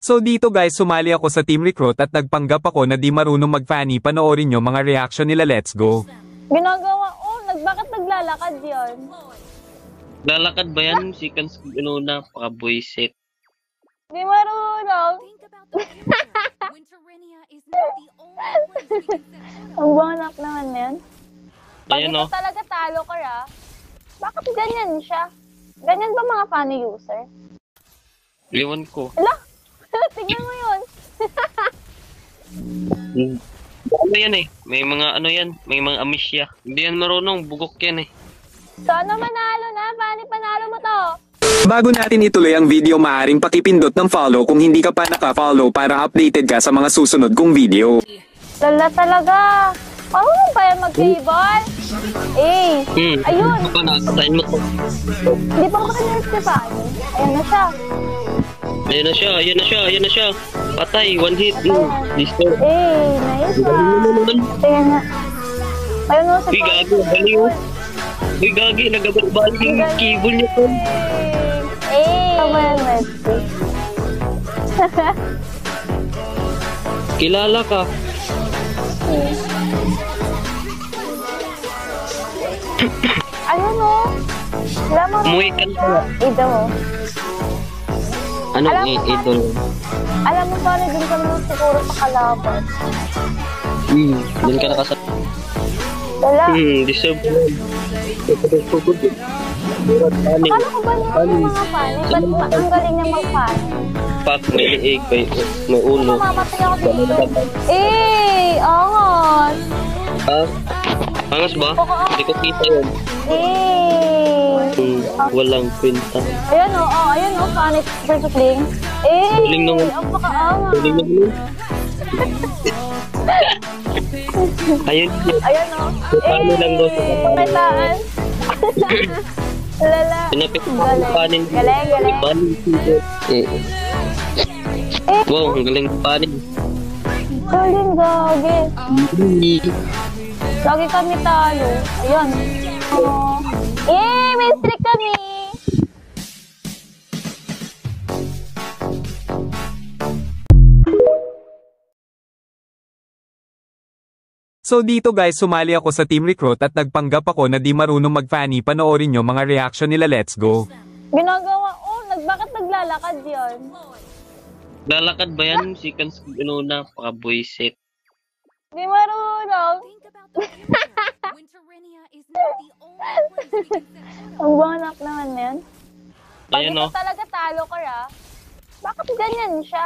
So dito guys, sumali ako sa team recruit at nagpanggap ako na di marunong mag-fanny. Panoorin nyo mga reaction nila, let's go. Ginagawa, bakit naglalakad yun? Lalakad ba yan? Si Kans na paka-boyset. Di marunong. Ang banganak naman yan. Pag Ayan ito o. talaga talo ka ra, bakit ganyan siya? Ganyan ba mga funny user? Liwan ko. Ala, tignan mo yun. Ano yan eh? May mga ano yan? May mga amisya. Hindi yan marunong. Bugok yan eh. Sana manalo na, funny panalo mo to. Bago natin ituloy ang video, maaaring pakipindot ng follow kung hindi ka pa naka-follow para updated ka sa mga susunod kong video. Lala talaga. Marunong ba yan mag-table? Ayun. Ako na, katain mo to. Hindi pa ako nag si Fanny. Ayan na siya. Ayan na siya, ayan na siya, ayan na siya. Patay, one hit. Disturb. Nice one. Tingnan nga. Ayun o, si Uy, Fanny. gago, baliw. Uy, gagi, nagabal yung cable niya to. Well, let's see. Kilala ka. Ayun o. Lamang Umuwi ka na. ito o. Ano Alam mo, idol? Alam mo ba, dun ka naman siguro sa kalaban. Doon ka nakasal. Wala. Deserve. Akala ko ba naman yung mga funny? Ba't ang galing niya mag-funny? Pak, may liig, may ulo. Mamamatay ako dito. Angas. Ah, angas ba? Hindi ko kita yun. Walang kwenta. Ayan o, funny versus Ling. Ling naman. Ang paka-angas. Galing na yun. Ayun yun. Ayan o. Paano lang daw sa kapal. Petaan. Lala. Pinapit ko ang panin. Galing. Wow, ang galing panin. Galing, gagi. Lagi kami talo. Ayan. May streak kami. So dito guys, sumali ako sa team recruit at nagpanggap ako na di marunong mag-fanny. Panoorin nyo mga reaction nila, let's go. Ginagawa, bakit naglalakad yun? Lalakad ba yan? Si Kans na paka-boyset. Di marunong. Ang banganak naman yan. Pag Ayan ito o. talaga talo ka ra, bakit ganyan siya?